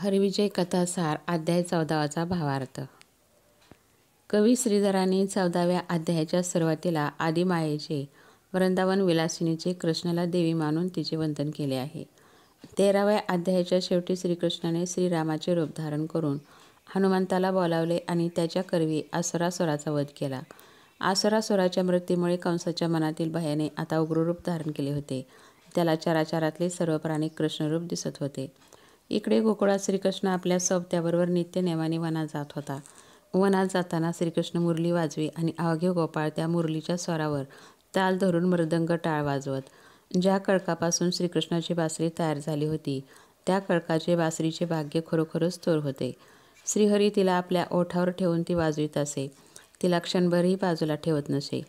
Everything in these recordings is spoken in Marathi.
हरिविजय कथासार अध्याय 14चा भावार्थ. कवी श्रीधरांनी 14व्या अध्यायाच्या सुरुवातीला आदिमायेचे वृंदावन विलासिनीचे कृष्णाला देवी मानून तिचे वंदन केले आहे. 13व्या अध्यायाच्या शेवटी श्रीकृष्णाने श्रीरामाचे रूप धारण करून हनुमंताला बोलावले आणि त्याच्या करवी असुरासुराचा वध केला. असुरासुराच्या मृत्यूमुळे कंसाच्या मनातील भयाने आता उग्ररूप धारण केले होते. त्याला चराचरातले सर्व प्राणी कृष्णरूप दिसत होते. इकडे गोकुळात श्रीकृष्ण आपल्या सोबत्याबरोबर नित्यनेमाने वनात जात होता. वनात जाताना श्रीकृष्ण मुरली वाजवी आणि अवघे गोपाळ त्या मुरलीच्या स्वरावर ताल धरून मृदंग टाळ वाजवत. ज्या कळकापासून श्रीकृष्णाची बासरी तयार झाली होती त्या कळकाचे बासरीचे भाग्य खरोखरच थोर होते. श्रीहरी तिला आपल्या ओठावर ठेवून ती वाजवीत असे. तिला क्षणभरही बाजूला ठेवत नसे.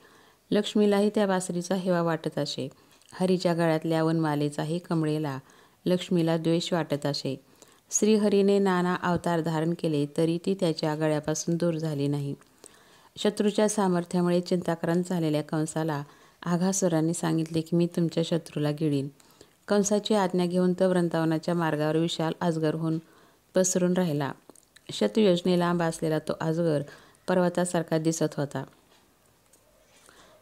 लक्ष्मीलाही त्या बासरीचा हेवा वाटत असे. हरीच्या गळ्यातल्या वनमालेचाही कमळेला लक्ष्मीला द्वेष वाटत असे. श्रीहरीने नाना अवतार धारण केले तरी ती त्याच्या गळ्यापासून दूर झाली नाही. शत्रूच्या सामर्थ्यामुळे चिंताक्रांत झालेल्या कंसाला आघासुरांनी सांगितले की मी तुमच्या शत्रूला गिळीन. कंसाची आज्ञा घेऊन तो वृंदावनाच्या मार्गावर विशाल अजगर होऊन पसरून राहिला. शतयोजने लांब असलेला तो अजगर पर्वतासारखा दिसत होता.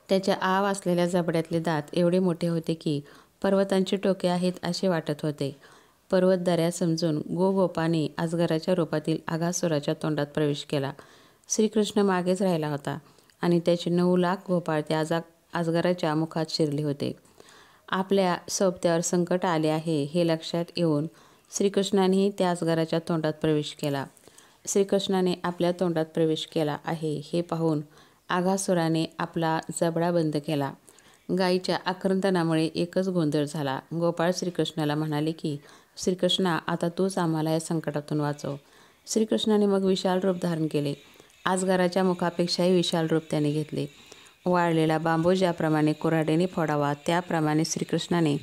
त्याच्या आव असलेल्या जबड्यातले दात एवढे मोठे होते की पर्वतांची टोके आहेत असे वाटत होते. पर्वत दऱ्या समजून गोपाने अजगराच्या रूपातील आघासुराच्या तोंडात प्रवेश केला. श्रीकृष्ण मागेच राहिला होता आणि त्याचे 9 लाख गोपाळ त्या अजगराच्या मुखात शिरले होते. आपल्या सोबत्यावर संकट आले आहे हे लक्षात येऊन श्रीकृष्णानेही त्या अजगराच्या तोंडात प्रवेश केला. श्रीकृष्णाने आपल्या तोंडात प्रवेश केला आहे हे पाहून आघासुराने आपला जबडा बंद केला. गायीच्या आक्रंदनामुळे एकच गोंधळ झाला. गोपाळ श्रीकृष्णाला म्हणाले की श्रीकृष्णा, आता तूच आम्हाला या संकटातून वाचव. श्रीकृष्णाने मग विशाल रूप धारण केले. अजगराच्या मुखापेक्षाही विशाल रूप त्याने घेतले. वाळलेला बांबू ज्याप्रमाणे कुऱ्हाडीने फोडावा त्याप्रमाणे श्रीकृष्णाने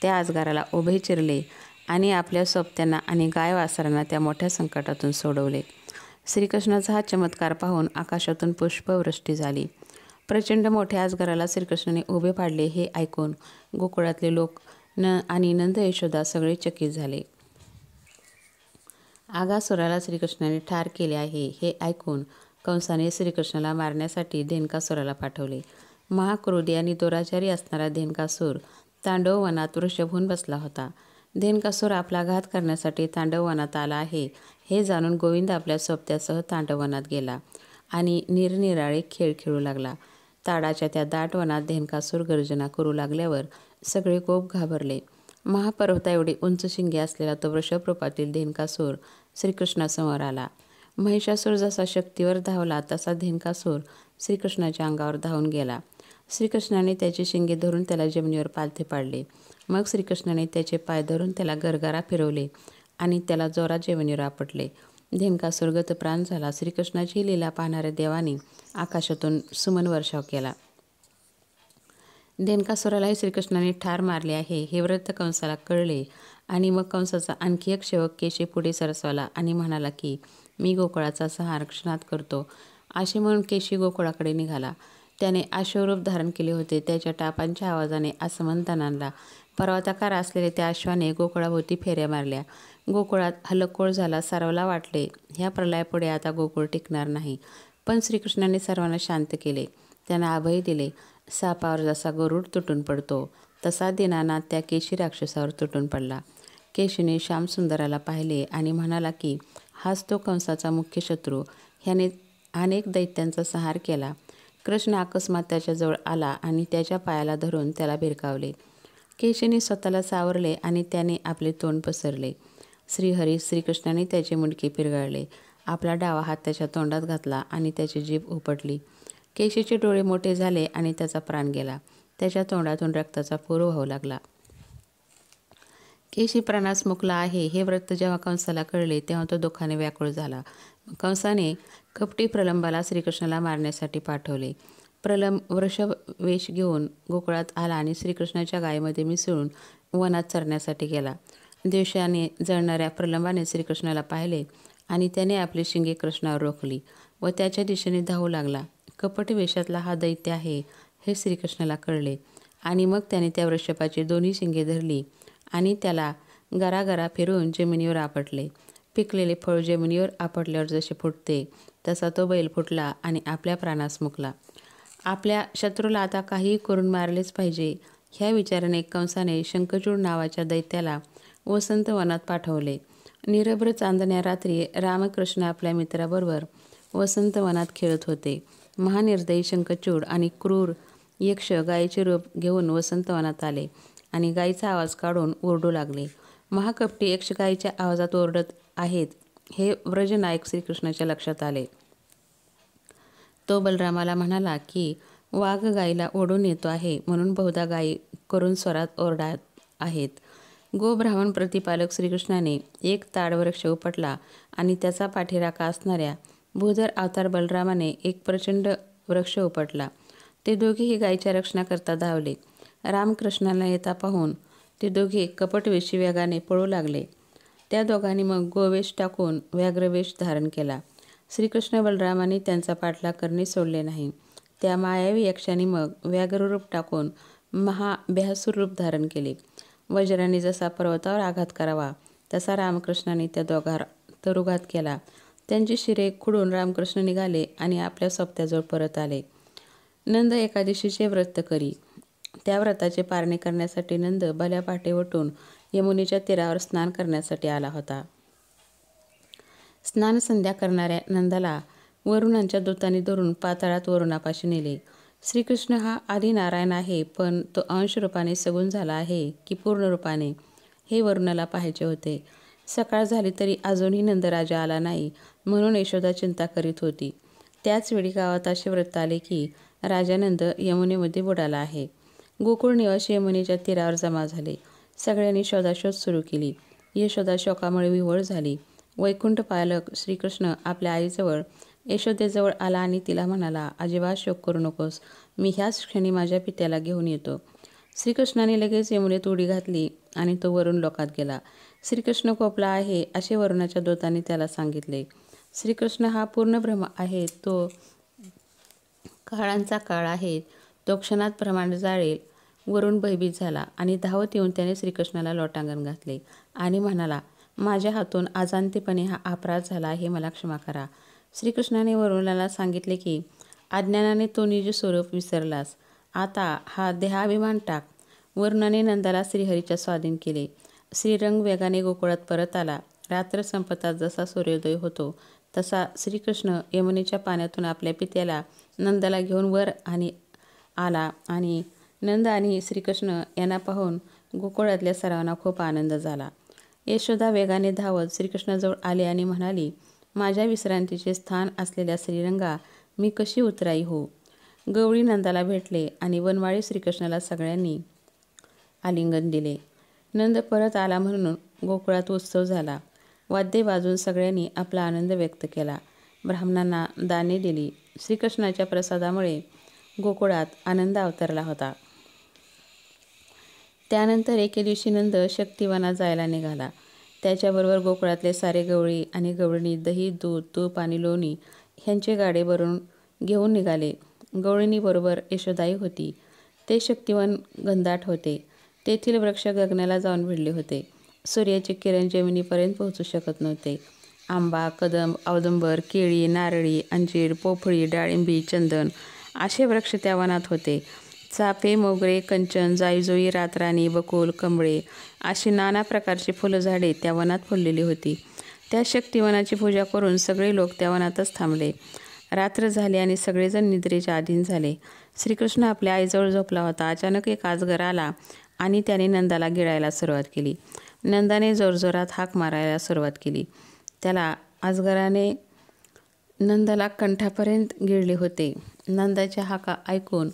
त्या अजगराला उभे चिरले आणि आपल्या सोबत्यांना आणि गायवासरांना त्या मोठ्या संकटातून सोडवले. श्रीकृष्णाचा हा चमत्कार पाहून आकाशातून पुष्पवृष्टी झाली. प्रचंड मोठ्या अजगराला श्रीकृष्णाने उभे पाडले हे ऐकून गोकुळातले लोक आणि नंद यशोदा सगळे चकित झाले. आघासुराला श्रीकृष्णाने ठार केले आहे हे ऐकून कंसाने श्रीकृष्णाला मारण्यासाठी धेनुकासुराला पाठवले. महाक्रोधी आणि दुराचारी असणारा धेनुकासूर तांडव वनात वृषभ होऊन बसला होता. धेनुकासूर आपला घात करण्यासाठी तांडव वनात आला आहे हे जाणून गोविंद आपल्या सोबत्यासह तांडव वनात गेला आणि निरनिराळे खेळ खेळू लागला. ताडाच्या त्या दाट वनात धेनुकासूर गर्जना करू लागल्यावर सगळे गोप घाबरले. महापर्वता एवढी उंच शिंगे असलेला तो वृषभ रूपातील धेनुकासूर श्रीकृष्णासमोर आला. महिषासूर जसा शक्तीवर धावला तसा धेनुकासूर श्रीकृष्णाच्या अंगावर धावून गेला. श्रीकृष्णाने त्याची शिंगे धरून त्याला जमिनीवर पालथे पाडले. मग श्रीकृष्णाने त्याचे पाय धरून त्याला गरगरा फिरवले आणि त्याला जोरात जमिनीवर आपटले. धेनुकासूर गतप्राण झाला. श्रीकृष्णाची लीला पाहणाऱ्या देवाने आकाशातून सुमन वर्षाव केला. धेनुकासुरालाही श्रीकृष्णाने ठार मारले आहे हे वृत्त कंसाला कळले आणि मग कंसाचा आणखी एक सेवक केशी पुढे सरसावला आणि म्हणाला की मी गोकुळाचा संहार क्षणात करतो. असे म्हणून केशी गोकुळाकडे निघाला. त्याने अश्वरूप धारण केले होते. त्याच्या टापांच्या आवाजाने आसमंत आणला. पर्वताकार असलेले त्या अश्वाने गोकुळाभोवती फेऱ्या मारल्या. गोकुळात हलकल्लोळ झाला. सर्वाला वाटले ह्या प्रलयापुढे आता गोकुळ टिकणार नाही. पण श्रीकृष्णाने सर्वांना शांत केले. त्यांना अभय दिले. सापावर जसा गरुड तुटून पडतो तसा दीनानाथ त्या केशी राक्षसावर तुटून पडला. केशीने श्यामसुंदराला पाहिले आणि म्हणाला की हाच तो कंसाचा मुख्य शत्रू. ह्याने अनेक दैत्यांचा संहार केला. कृष्ण अकस्मात त्याच्याजवळ आला आणि त्याच्या पायाला धरून त्याला भिरकावले. केशीने स्वतःला सावरले आणि त्याने आपले तोंड पसरले. श्रीकृष्णाने त्याचे मुंडके पिरगाळले. आपला डावा हात त्याच्या तोंडात घातला आणि त्याची जीभ उपटली. केशीचे डोळे मोठे झाले आणि त्याचा प्राण गेला. त्याच्या तोंडातून रक्ताचा पूर वाहू लागला. केशी प्राणास मुकला आहे हे वृत्त जेव्हा कंसाला कळले तेव्हा तो दुःखाने व्याकुळ झाला. कंसाने कपटी प्रलंबाला श्रीकृष्णाला मारण्यासाठी पाठवले. प्रलंब वृषभ वेश घेऊन गोकुळात आला आणि श्रीकृष्णाच्या गायीमध्ये मिसळून वनात चरण्यासाठी गेला. द्वेषाने जळणाऱ्या प्रलंबाने श्रीकृष्णाला पाहिले आणि त्याने आपली शिंगे कृष्णावर रोखली व त्याच्या दिशेने धावू लागला. कपट वेशातला हा दैत्य आहे हे श्रीकृष्णाला कळले आणि मग त्याने त्या वृषभाची दोन्ही शिंगे धरली आणि त्याला गरागरा फिरवून जमिनीवर आपटले. पिकलेले फळ जमिनीवर आपटल्यावर जसे फुटते तसा तो बैल फुटला आणि आपल्या प्राणास मुकला. आपल्या शत्रूला आता काहीही करून मारलेच पाहिजे ह्या विचाराने कंसाने शंखचूड नावाच्या दैत्याला वसंत वनात पाठवले. निरभ्र चांदण्या रात्री रामकृष्ण आपल्या मित्राबरोबर वसंत वनात खेळत होते. महानिर्दयी शंखचूड आणि क्रूर यक्ष गायीचे रूप घेऊन वसंत वनात आले आणि गायीचा आवाज काढून ओरडू लागले. महाकपटी यक्ष गायीच्या आवाजात ओरडत आहेत हे व्रजनायक श्रीकृष्णाच्या लक्षात आले. तो बलरामाला म्हणाला की वाघ गायीला ओढून येतो आहे म्हणून बहुधा गायी करून स्वरात ओरडत आहेत. गोब्राह्मण प्रतिपालक श्रीकृष्णाने एक ताडवृक्ष उपटला आणि त्याचा पाठीराखा असणाऱ्या भूधर अवतार बलरामाने एक प्रचंड वृक्ष उपटला. ते दोघेही गायीच्या रक्षणाकरता धावले. रामकृष्णाला येता पाहून ते दोघे कपटवेशी वेगाने पळू लागले. त्या दोघांनी मग गोवेश टाकून व्याघ्रवेश धारण केला. श्रीकृष्ण बलरामाने त्यांचा पाठलाग करणे सोडले नाही. त्या मायावी यक्षाने मग व्याघ्ररूप टाकून महाभ्यासूर रूप धारण केले. वज्राने जसा पर्वतावर आघात करावा तसा रामकृष्णाने त्या दोघांवर तरुघात केला. त्यांची शिरे खुडून रामकृष्ण निघाले आणि आपल्या सोबत्याजवळ परत आले. नंद एकादशीचे व्रत करी. त्या व्रताचे पारणे करण्यासाठी नंद भल्या पहाटे उठून यमुनेच्या तीरावर स्नान करण्यासाठी आला होता. स्नान संध्या करणाऱ्या नंदाला वरुणांच्या दूतांनी धरून पाताळात वरुणापाशी नेले. श्रीकृष्ण हा आदी नारायण आहे, पण तो अंश रूपाने सगुण झाला आहे की पूर्ण रूपाने हे वरुणाला पाहायचे होते. सकाळ झाली तरी अजूनही नंदराजा आला नाही म्हणून यशोदा चिंता करीत होती. त्याच वेळी गावात असे वृत्त आले की राजानंद यमुनेमध्ये बुडाला आहे. गोकुळ निवासी यमुनेच्या तीरावर जमा झाले. सगळ्यांनी शोधाशोध सुरू केली. यशोदा शोकामुळे विव्हळ झाली. वैकुंठ पालक श्रीकृष्ण आपल्या आईजवळ यशोदेजवळ आला आणि तिला म्हणाला, अजिबात शोक करू नकोस, मी ह्याच क्षणी माझ्या पित्याला घेऊन येतो. श्रीकृष्णाने लगेच यमुनेत उडी घातली आणि तो वरुण लोकात गेला. श्रीकृष्ण कोपला आहे असे वरुणाच्या दूतांनी त्याला सांगितले. श्रीकृष्ण हा पूर्ण ब्रह्म आहे, तो काळांचा काळ आहे, तो क्षणात ब्रह्मांड जाळेल. वरुण भयभीत झाला आणि धावत येऊन त्याने श्रीकृष्णाला लोटांगण घातले आणि म्हणाला, माझ्या हातून अजाणतेपणे हा अपराध झाला आहे, मला क्षमा करा. श्रीकृष्णाने वरुणाला सांगितले की अज्ञानाने तो निज स्वरूप विसरलास, आता हा देहाभिमान टाक. वरुणाने नंदाला श्रीहरीच्या स्वाधीन केले. श्रीरंग वेगाने गोकुळात परत आला. रात्र संपतात जसा सूर्योदय होतो तसा श्रीकृष्ण यमुनेच्या पाण्यातून आपल्या पित्याला नंदाला घेऊन वर आला आणि नंद आणि श्रीकृष्ण यांना पाहून गोकुळातल्या सर्वांना खूप आनंद झाला. यशोदा वेगाने धावत श्रीकृष्णाजवळ आली आणि म्हणाली, माझ्या विश्रांतीचे स्थान असलेल्या श्रीरंगा मी कशी उतराई हो. गवळी नंदाला भेटले आणि वनमाळी श्रीकृष्णाला सगळ्यांनी आलिंगन दिले. नंद परत आला म्हणून गोकुळात उत्सव झाला. वाद्ये वाजून सगळ्यांनी आपला आनंद व्यक्त केला. ब्राह्मणांना दाने दिली. श्रीकृष्णाच्या प्रसादामुळे गोकुळात आनंद अवतरला होता. त्यानंतर एके दिवशी नंद शक्तिवनात जायला निघाला. त्याच्याबरोबर गोकुळातले सारे गवळी आणि गवळणी दही, दूध, तूप आणि लोणी ह्यांचे गाडे भरून घेऊन निघाले. गवळणीबरोबर यशोदाई होती. ते शक्तिवन घनदाट होते. तेथील वृक्ष गगनाला जाऊन भिडले होते. सूर्याचे किरण जमिनीपर्यंत पोहोचू शकत नव्हते. आंबा, कदंब, औदुंबर, केळी, नारळी, अंजीर, पोफळी, डाळिंबी, चंदन असे वृक्ष त्या वनात होते. चाफे, मोगरे, कंचन, जाईजुई, रातराणी, बकुळ, कमळे अशी नाना प्रकारची फुलझाडे त्या वनात फुललेली होती. त्या शक्तिवनाची पूजा करून सगळे लोक त्या वनातच थांबले. रात्र झाली आणि सगळेजण निद्रेच्या अधीन झाले. श्रीकृष्ण आपल्या आईजवळ झोपला होता. अचानक एक अजगर आला आणि त्याने नंदाला गिळायला सुरुवात केली. नंदाने जोरजोरात हाक मारायला सुरुवात केली. त्याला अजगराने नंदाला कंठापर्यंत गिळले होते. नंदाच्या हाका ऐकून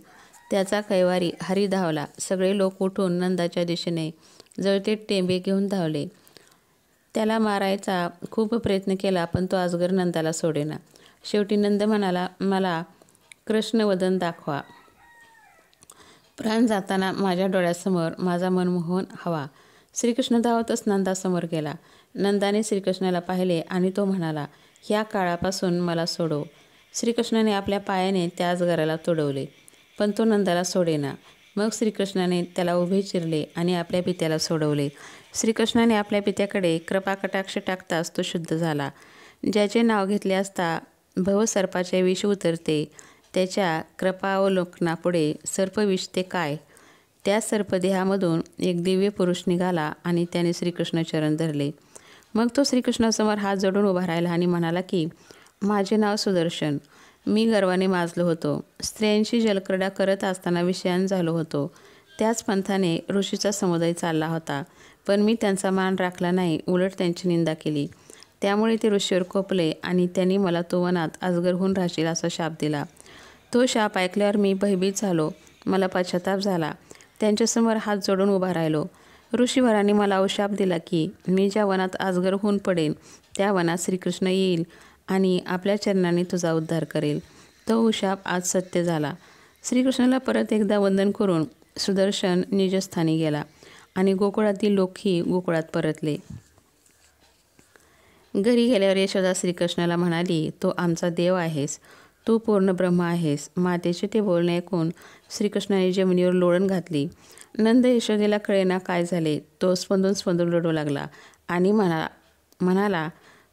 त्याचा कैवारी हरी धावला. सगळे लोक उठून नंदाच्या दिशेने जळते टेंबे घेऊन धावले. त्याला मारायचा खूप प्रयत्न केला पण तो अजगर नंदाला सोडेना. शेवटी नंद म्हणाला, मला कृष्णवदन दाखवा. प्राण जाताना माझ्या डोळ्यासमोर माझा मनमोहन हवा. श्रीकृष्ण धावतच नंदासमोर गेला. नंदाने श्रीकृष्णाला पाहिले आणि तो म्हणाला, ह्या काळापासून मला सोडव. श्रीकृष्णाने आपल्या पायाने त्या अजगराला तुडवले पण तो नंदाला सोडेना. मग श्रीकृष्णाने त्याला उभे चिरले आणि आपल्या पित्याला सोडवले. श्रीकृष्णाने आपल्या पित्याकडे कृपाकटाक्ष टाकताच तो शुद्ध झाला. ज्याचे नाव घेतले असता भवसर्पाचे विष उतरते, त्याच्या कृपावलोकनापुढे सर्पविष ते काय. त्या सर्पदेहामधून एक दिव्य पुरुष निघाला आणि त्याने श्रीकृष्ण चरण धरले. मग तो श्रीकृष्णासमोर हात जोडून उभा राहिला आणि म्हणाला की, माझे नाव सुदर्शन. मी गर्वाने माजलो होतो. स्त्रियांशी जलक्रीडा करत असताना विषयान झालो होतो. त्याच पंथाने ऋषीचा समुदाय चालला होता, पण मी त्यांचा मान राखला नाही, उलट त्यांची निंदा केली. त्यामुळे ते ऋषीवर कोपले आणि त्यांनी मला तो वनात अजगर होऊन राहशील असा शाप दिला. तो शाप ऐकल्यावर मी भयभीत झालो. मला पश्चाताप झाला. त्यांच्यासमोर हात जोडून उभा राहिलो. ऋषीवरांनी मला अशाप दिला की मी ज्या वनात अजगर होऊन पडेन त्या वनात श्रीकृष्ण येईल आणि आपल्या चरणांनी तुझा उद्धार करेल. तो शाप आज सत्य झाला. श्रीकृष्णाला परत एकदा वंदन करून सुदर्शन निजस्थानी गेला आणि गोकुळातील लोकही गोकुळात परतले. घरी गेल्यावर यशोदा श्रीकृष्णाला म्हणाली, तो आमचा देव आहेस, तू पूर्ण ब्रह्म आहेस. मातेचे ते बोलणे ऐकून श्रीकृष्णाने जमिनीवर लोळण घातली. नंद यशोदेला कळेना काय झाले. तो स्पंदून स्पंदून रडू लागला आणि म्हणाला,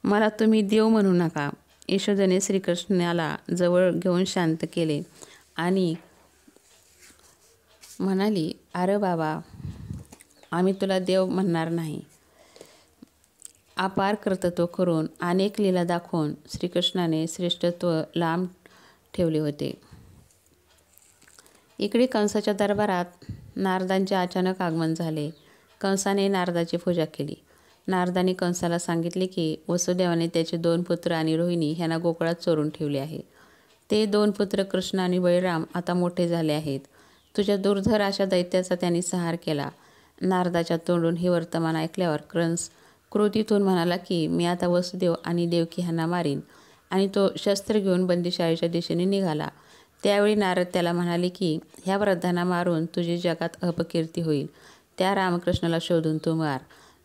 मला तुम्ही देव म्हणू नका. यशोदेने श्रीकृष्णाला जवळ घेऊन शांत केले आणि म्हणाली, अरे बाबा, आम्ही तुला देव म्हणणार नाही. अपार कर्तृत्व करून अनेक लीला दाखवून श्रीकृष्णाने श्रेष्ठत्व लांब ठेवले होते. इकडे कंसाच्या दरबारात नारदांचे अचानक आगमन झाले. कंसाने नारदाची पूजा केली. नारदाने कंसाला सांगितले की वसुदेवाने त्याचे 2 पुत्र आणि रोहिणी ह्यांना गोकुळात चोरून ठेवले आहे. ते 2 पुत्र कृष्ण आणि बळीराम आता मोठे झाले आहेत. तुझ्या दुर्धर अशा दैत्याचा त्यांनी संहार केला. नारदाच्या तोंडून हे वर्तमान ऐकल्यावर कंस क्रोधीतून म्हणाला की मी आता वसुदेव आणि देवकी ह्यांना मारीन. आणि तो शस्त्र घेऊन बंदीशाळेच्या दिशेने निघाला. त्यावेळी नारद त्याला म्हणाले की ह्या वृद्धांना मारून तुझी जगात अपकीर्ती होईल. त्या रामकृष्णाला शोधून तू मार.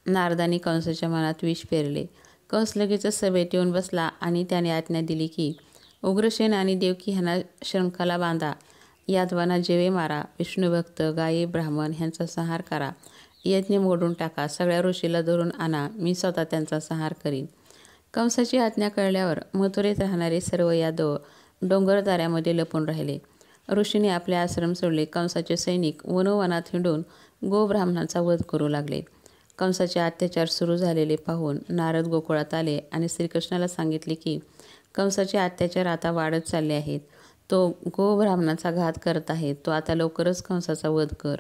नारदाने कंसाच्या मनात विष पेरले. कंस लगेचच सभेत येऊन बसला आणि त्याने आज्ञा दिली की उग्रसेन आणि देवकी ह्यांना शंखाला बांधा. यादवांना जेवे मारा. विष्णुभक्त गायी ब्राह्मण ह्यांचा संहार करा. यज्ञ मोडून टाका. सगळ्या ऋषीला धरून आणा. मी स्वतः त्यांचा संहार करीन. कंसाची आज्ञा कळल्यावर मथुरेत राहणारे सर्व यादव डोंगरदऱ्यामध्ये लपून राहिले. ऋषीने आपले आश्रम सोडले. कंसाचे सैनिक वनोवनात हिंडून गोब्राह्मणाचा वध करू लागले. कंसाचे अत्याचार सुरू झालेले पाहून नारद गोकुळात आले आणि श्रीकृष्णाला सांगितले की कंसाचे अत्याचार आता वाढत चालले आहेत. तो गोब्राह्मणाचा घात करत आहे. तो आता लवकरच कंसाचा वध कर.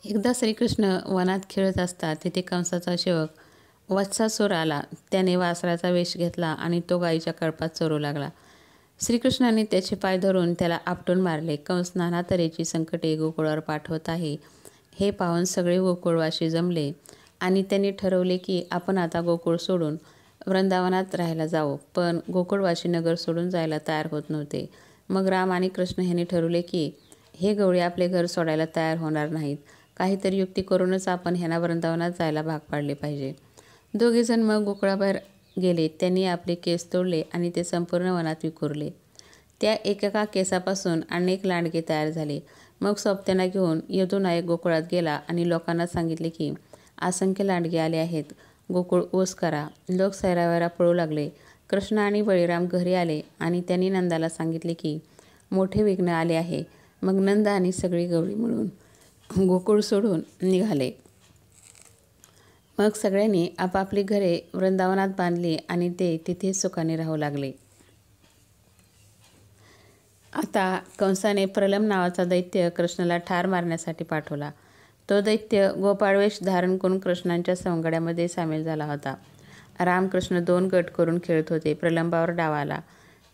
एकदा श्रीकृष्ण वनात खेळत असता तिथे कंसाचा सेवक वत्सासूर आला. त्याने वासराचा वेश घेतला आणि तो गायीच्या कळपात चरू लागला. श्रीकृष्णाने त्याचे पाय धरून त्याला आपटून मारले. कंस नाना तऱ्हेची संकटे गोकुळावर पाठवत आहे हे पाहून सगळे गोकुळवासी जमले आणि त्यांनी ठरवले की आपण आता गोकुळ सोडून वृंदावनात राहायला जावं. पण गोकुळवासी नगर सोडून जायला तयार होत नव्हते. मग राम आणि कृष्ण ह्यांनी ठरवले की हे गवळी आपले घर सोडायला तयार होणार नाहीत. काहीतरी युक्ती करूनच आपण ह्यांना वृंदावनात जायला भाग पाडले पाहिजे. दोघेजण मग गोकुळाबाहेर गेले. त्यांनी आपले केस तोडले आणि ते संपूर्ण वनात विखुरले. त्या एकेका केसापासून अनेक लांडगे तयार झाले. मग सोबत्यांना घेऊन यदुनायक गोकुळात गेला आणि लोकांना सांगितले की असंख्य लांडगे आले आहेत. गोकुळ ओस करा. लोक सैरावैरा पळू लागले. कृष्ण आणि बळीराम घरी आले आणि त्यांनी नंदाला सांगितले की मोठे विघ्न आले आहे. मग नंद आणि सगळी गवळी मिळून गोकुळ सोडून निघाले. मग सगळ्यांनी आपापली घरे वृंदावनात बांधली आणि ते तिथे सुखाने राहू लागले. आता कंसाने प्रलंब नावाचा दैत्य कृष्णाला ठार मारण्यासाठी पाठवला. तो दैत्य गोपाळवेश धारण करून कृष्णांच्या सवंगड्यामध्ये सामील झाला होता. रामकृष्ण 2 गट करून खेळत होते. प्रलंबावर डाव आला.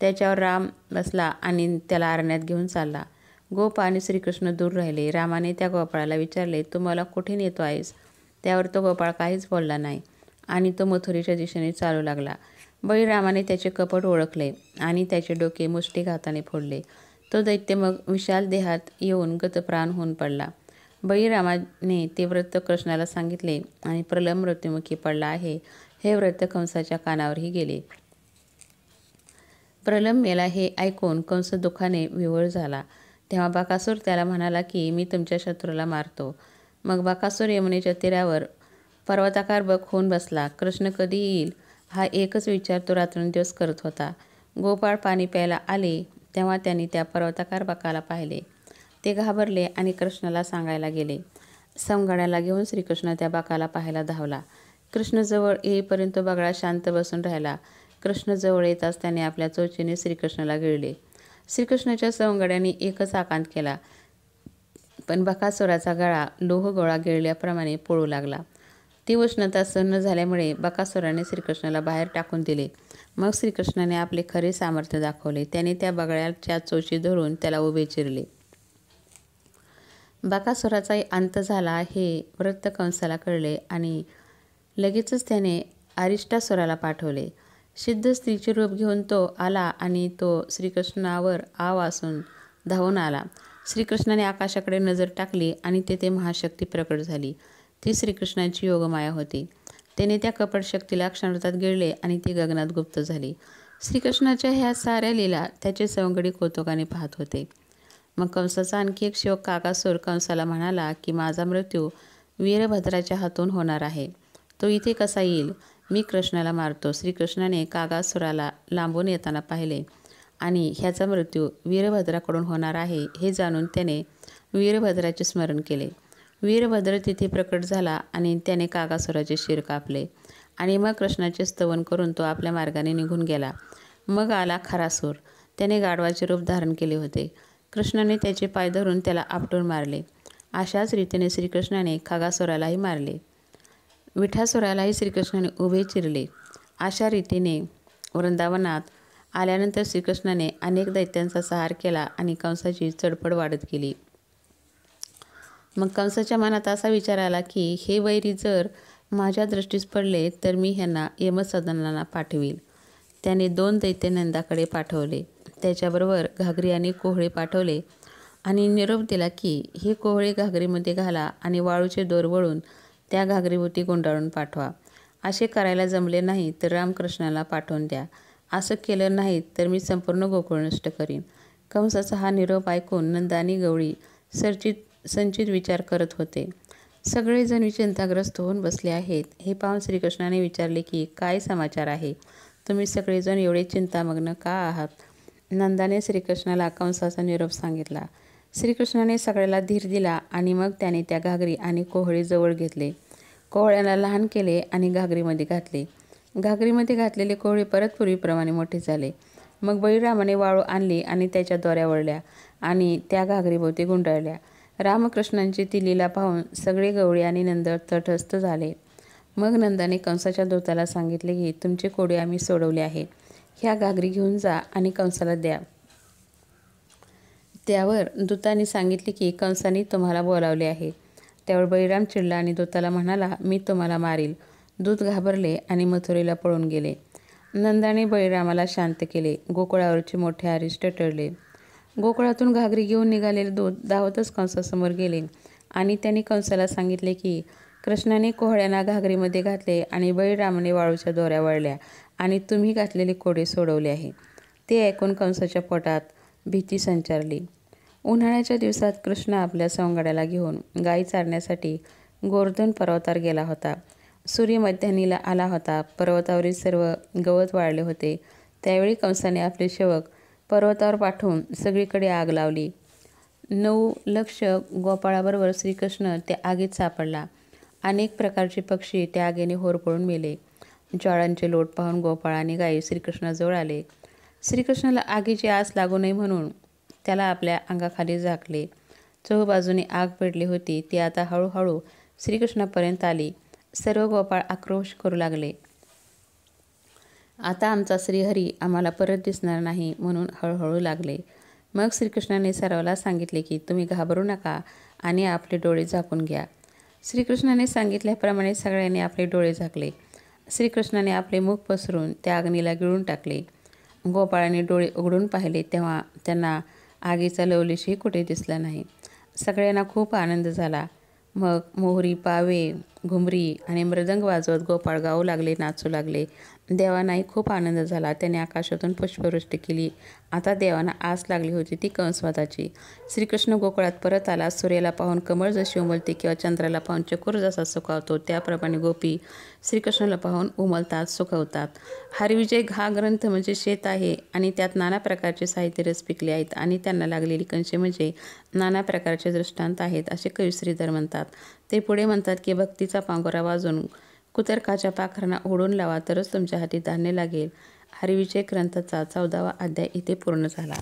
त्याच्यावर राम बसला आणि त्याला अरण्यात घेऊन चालला. गोप आणि श्रीकृष्ण दूर राहिले. रामाने त्या गोपाळाला विचारले, तू मला कुठे नेतो आहेस? त्यावर तो गोपाळ काहीच बोलला नाही आणि तो मथुरेच्या दिशेने चालू लागला. बळीरामाने त्याचे कपट ओळखले आणि त्याचे डोके मुष्टिघाताने फोडले. तो दैत्य मग विशाल देहात येऊन गतप्राण होऊन पडला. बळीरामाने ते व्रत कृष्णाला सांगितले आणि प्रलंब मृत्युमुखी पडला आहे हे व्रत कंसाच्या कानावरही गेले. प्रलंब मेला हे ऐकून कंस दुःखाने विव्हळ झाला. तेव्हा बकासूर त्याला म्हणाला की मी तुमच्या शत्रूला मारतो. मग बकासूर यमुनेच्या तीरावर पर्वताकार होऊन बसला. कृष्ण कधी येईल हा एकच विचार तो रात्रंदिवस करत होता. गोपाळ पाणी प्यायला आले तेव्हा त्यांनी त्या पर्वताकार बकाला पाहिले. ते घाबरले आणि कृष्णाला सांगायला गेले. सवंगड्याला घेऊन श्रीकृष्ण त्या बकाला पाहायला धावला. कृष्ण जवळ येईपर्यंत बगळा शांत बसून राहिला. कृष्ण जवळ येताच त्याने आपल्या चोचीने श्रीकृष्णाला गिळले. श्रीकृष्णाच्या सवंगड्याने एकच आकांत केला, पण बकासुराचा गळा लोहगोळा गिळल्याप्रमाणे पोळू लागला. ती उष्णता सहन न झाल्यामुळे बकासुराने श्रीकृष्णाला बाहेर टाकून दिले. मग श्रीकृष्णाने आपले खरे सामर्थ्य दाखवले. त्याने त्या बगळ्याच्या चोची धरून त्याला उभे चिरले. बकासुराचाही अंत झाला हे वृत्त कंसाला कळले आणि लगेचच त्याने अरिष्टासुराला पाठवले. सिद्ध स्त्रीचे रूप घेऊन तो आला आणि तो श्रीकृष्णावर आव असून धावून आला. श्रीकृष्णाने आकाशाकडे नजर टाकली आणि तेथे महाशक्ती प्रकट झाली. ती श्रीकृष्णाची योगमाया होती. त्याने त्या कपट शक्तीला क्षणार्धात गिळले आणि ती गगनात गुप्त झाली. श्रीकृष्णाच्या ह्या साऱ्या लीला त्याचे सवंगडी कौतुकाने पाहत होते. मग कंसाचा आणखी एक सेवक काकासूर कंसाला म्हणाला की माझा मृत्यू वीरभद्राच्या हातून होणार आहे. तो इथे कसा येईल? मी कृष्णाला मारतो. श्रीकृष्णाने काकासुराला लांबून येताना पाहिले आणि ह्याचा मृत्यू वीरभद्राकडून होणार आहे हे जाणून त्याने वीरभद्राचे स्मरण केले. वीरभद्र तिथे प्रकट झाला आणि त्याने काकासुराचे शिर कापले आणि मग कृष्णाचे स्तवन करून तो आपल्या मार्गाने निघून गेला. मग आला खरासूर. त्याने गाढवाचे रूप धारण केले होते. कृष्णाने त्याचे पाय धरून त्याला आपटून मारले. अशाच रीतीने श्रीकृष्णाने खगासुरालाही मारले. विठासुरालाही श्रीकृष्णाने उभे चिरले. अशा रीतीने वृंदावनात आल्यानंतर श्रीकृष्णाने अनेक दैत्यांचा संहार केला आणि कंसाची चढपड वाढत गेली. मग कंसाच्या मनात असा विचार आला की हे वैरी जर माझ्या दृष्टीस पडले तर मी ह्यांना यमसदनाला पाठवील. त्याने 2 दैत्य नंदाकडे पाठवले. त्याच्याबरोबर घागरी आणि कोहळे पाठवले आणि निरोप दिला की हे कोहळे घागरीमध्ये घाला आणि वाळूचे दोर वळून त्या घागरीभोवती गुंडाळून पाठवा. असे करायला जमले नाही तर रामकृष्णाला पाठवून द्या. असं केलं नाही तर मी संपूर्ण गोकुळ नष्ट करीन. कंसाचा हा निरोप ऐकून नंद आणि गवळी संचित विचार करत होते. सगळेजण चिंताग्रस्त होऊन बसले आहेत. हे पाहून श्रीकृष्णाने विचारले की काय समाचार आहे? तुम्ही सगळेजण एवढे चिंतामग्न का आहात? नंदाने श्रीकृष्णाला कंसाचा निरोप सांगितला. श्रीकृष्णाने सगळ्याला धीर दिला आणि मग त्याने त्या घागरी आणि कोहळे जवळ घेतले. कोहळ्याला लहान केले आणि घागरीमध्ये घातले. घागरीमध्ये घातलेले कोहळे परत पूर्वीप्रमाणे मोठे झाले. मग बळीरामाने वाळू आणली आणि त्याच्या दोऱ्या वळल्या आणि त्या घागरीभोवती गुंडाळल्या. रामकृष्णांची ती लीला पाहून सगळे गवळी आणि नंद तटस्थ झाले. मग नंदाने कंसाच्या दूताला सांगितले की तुमचे कोडे आम्ही सोडवले आहे. ह्या घागरी घेऊन जा आणि कंसाला द्या. त्यावर दूताने सांगितले की कंसाने तुम्हाला बोलावले आहे. त्यावर बळीराम चिडला आणि दूताला म्हणाला मी तुम्हाला मारील. दूत घाबरले आणि मथुरेला पळून गेले. नंदाने बळीरामाला शांत केले. गोकुळावरचे मोठे अरिष्ट टळले. गोकुळातून घागरी घेऊन निघालेले दूत धावतच कंसासमोर गेले आणि त्यांनी कंसाला सांगितले की कृष्णाने कोहळ्यांना घागरीमध्ये घातले आणि बळीरामाने वाळूच्या दोऱ्या वळल्या आणि तुम्ही घातलेले कोडे सोडवले आहे. ते ऐकून कंसाच्या पोटात भीती संचारली. उन्हाळ्याच्या दिवसात कृष्ण आपल्या सवंगड्याला घेऊन गायी चारण्यासाठी गोवर्धन पर्वतावर गेला होता. सूर्य मध्यान्हीला आला होता. पर्वतावरील सर्व गवत वाळले होते. त्यावेळी कंसाने आपले सेवक पर्वतावर पाठवून सगळीकडे आग लावली. 9 लक्ष गोपाळाबरोबर श्रीकृष्ण त्या आगीत सापडला. अनेक प्रकारचे पक्षी त्या आगीने होरपळून मेले. ज्वाळांचे लोट पाहून गोपाळ आणि गायी श्रीकृष्णाजवळ आले. श्रीकृष्णाला आगीची आस लागू नये म्हणून त्याला आपल्या अंगाखाली झाकले. चहूबाजूने आग पेटली होती. ती आता हळूहळू श्रीकृष्णापर्यंत आली. सर्व गोपाळ आक्रोश करू लागले. आता आमचा श्रीहरी आम्हाला परत दिसणार नाही म्हणून हळूहळू लागले. मग श्रीकृष्णाने सर्वाला सांगितले की तुम्ही घाबरू नका आणि आपले डोळे झाकून घ्या. श्रीकृष्णाने सांगितल्याप्रमाणे सगळ्यांनी आपले डोळे झाकले. श्रीकृष्णाने आपले मुख पसरून त्या अग्नीला गिळून टाकले. गोपाळाने डोळे उघडून पाहिले तेव्हा त्यांना आगीचा लवलेशही कुठे दिसला नाही. सगळ्यांना खूप आनंद झाला. मग मोहरी, पावे घुमरी आणि मृदंग वाजवत गोपाळ गाऊ लागले, नाचू लागले. देवांनाही खूप आनंद झाला. त्याने आकाशातून पुष्पवृष्टी केली. आता देवांना आस लागली होती ती कंसवधाची. श्रीकृष्ण गोकुळात परत आला. सूर्याला पाहून कमळ जशी उमलते किंवा चंद्राला पाहून चकोर जसा सुखावतो, त्याप्रमाणे गोपी श्रीकृष्णाला पाहून उमलतात, सुखवतात. हरिविजय हा ग्रंथ म्हणजे शेत आहे आणि त्यात नाना प्रकारचे साहित्य रस पिकले आहेत आणि त्यांना लागलेली कंशे म्हणजे नाना प्रकारचे दृष्टांत आहेत, असे कवी श्रीधर म्हणतात. ते पुढे म्हणतात की भक्तीचा पांगोरा वाजून कुतर्काच्या पाखरांना ओढून लावा, तरच तुमच्या हाती धान्य लागेल. हरिविजय ग्रंथाचा 14वा अध्याय इथे पूर्ण झाला.